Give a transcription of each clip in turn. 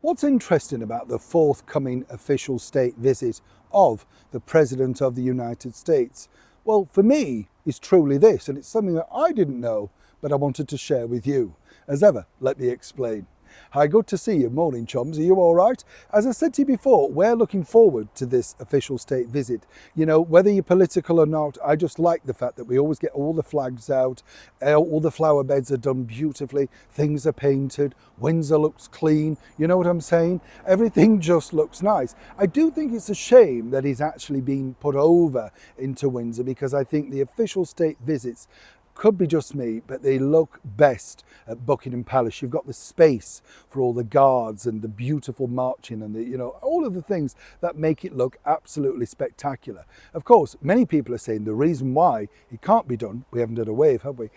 What's interesting about the forthcoming official state visit of the President of the United States? Well, for me, is truly this, and it's something that I didn't know, but I wanted to share with you. As ever, let me explain. Hi, good to see you. Morning, chums. Are you all right? As I said to you before, we're looking forward to this official state visit. You know, whether you're political or not, I just like the fact that we always get all the flags out, all the flower beds are done beautifully, things are painted, Windsor looks clean, you know what I'm saying? Everything just looks nice. I do think it's a shame that he's actually been put over into Windsor, because I think the official state visits, could be just me, but they look best at Buckingham Palace. You've got the space for all the guards and the beautiful marching and all of the things that make it look absolutely spectacular. Of course, many people are saying the reason why it can't be done, we haven't done a wave, have we?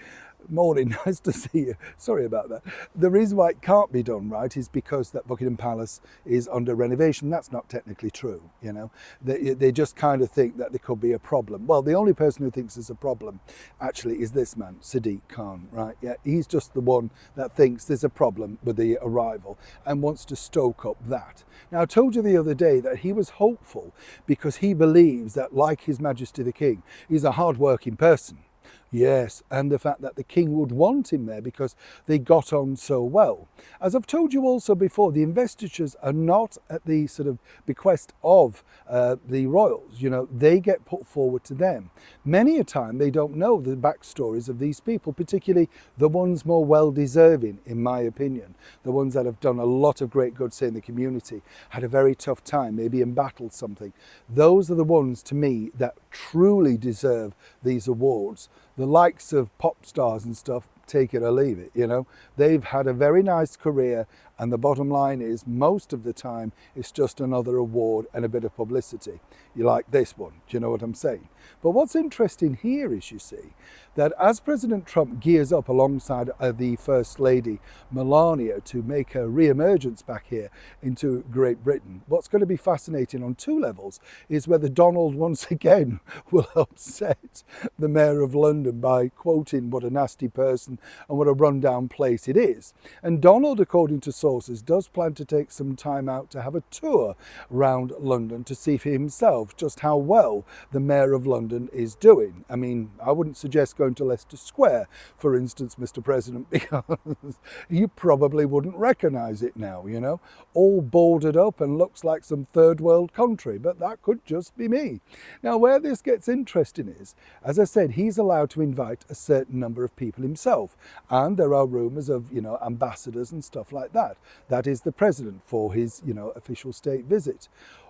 Morning, nice to see you. Sorry about that. The reason why it can't be done right is because that Buckingham Palace is under renovation. That's not technically true, you know. They just kind of think that there could be a problem. Well, the only person who thinks there's a problem actually is this man, Sadiq Khan, right? Yeah, he's just the one that thinks there's a problem with the arrival and wants to stoke up that. Now, I told you the other day that he was hopeful because he believes that, like His Majesty the King, he's a hard-working person. Yes, and the fact that the king would want him there because they got on so well. As I've told you also before, the investitures are not at the sort of bequest of the royals. You know, they get put forward to them. Many a time they don't know the backstories of these people, particularly the ones more well-deserving, in my opinion. The ones that have done a lot of great good, say, in the community, had a very tough time, maybe embattled something. Those are the ones, to me, that truly deserve these awards. The likes of pop stars and stuff, take it or leave it, you know. They've had a very nice career, and the bottom line is, most of the time, it's just another award and a bit of publicity. You like this one, do you know what I'm saying? But what's interesting here is, you see, that as President Trump gears up alongside the First Lady Melania to make a re-emergence back here into Great Britain, what's going to be fascinating on two levels is whether Donald once again will upset the Mayor of London by quoting what a nasty person and what a rundown place it is. And Donald, according to sources, does plan to take some time out to have a tour around London to see for himself just how well the Mayor of London is doing. I mean, I wouldn't suggest going to Leicester Square, for instance, Mr. President, because you probably wouldn't recognise it now, you know, all boarded up and looks like some third world country, but that could just be me. Now, where this gets interesting is, as I said, he's allowed to invite a certain number of people himself, and there are rumours of, you know, ambassadors and stuff like that. That is the president for his, you know, official state visit.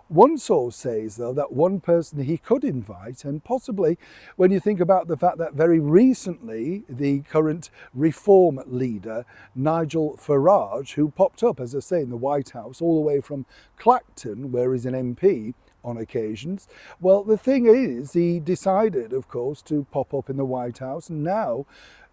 One source says, though, that one person he could invite, and possibly when you think about the fact that very recently the current Reform leader, Nigel Farage, who popped up, as I say, in the White House, all the way from Clacton, where he's an MP, on occasions. Well, the thing is, he decided, of course, to pop up in the White House, and now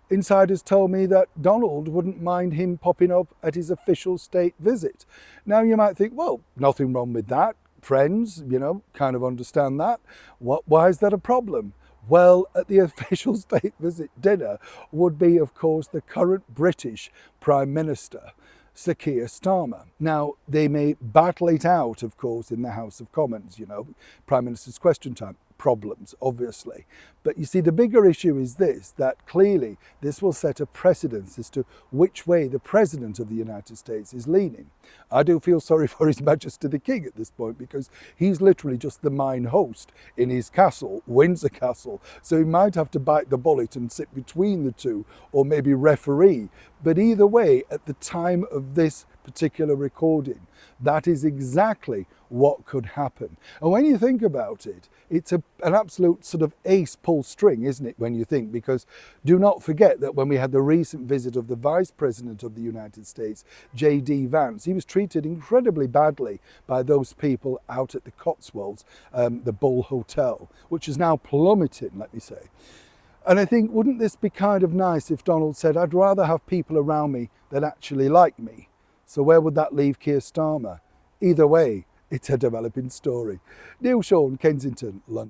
insiders told me that Donald wouldn't mind him popping up at his official state visit. Now, you might think, well, nothing wrong with that. Friends, you know, kind of understand that. Why is that a problem? Well, at the official state visit dinner would be, of course, the current British Prime Minister, Sir Keir Starmer. Now, they may battle it out, of course, in the House of Commons, you know, Prime Minister's question time. Problems, obviously. But you see, the bigger issue is this, that clearly this will set a precedence as to which way the President of the United States is leaning. I do feel sorry for His Majesty the King at this point, because he's literally just the mine host in his castle, Windsor Castle, so he might have to bite the bullet and sit between the two, or maybe referee. But either way, at the time of this particular recording, that is exactly what could happen. And when you think about it, it's an absolute sort of ace pull string, isn't it, when you think? Because do not forget that when we had the recent visit of the Vice President of the United States, J.D. Vance, he was treated incredibly badly by those people out at the Cotswolds, the Bull Hotel, which is now plummeting, let me say. And I think, wouldn't this be kind of nice if Donald said, I'd rather have people around me that actually like me? So where would that leave Keir Starmer? Either way, it's a developing story. Neil Sean, Kensington, London.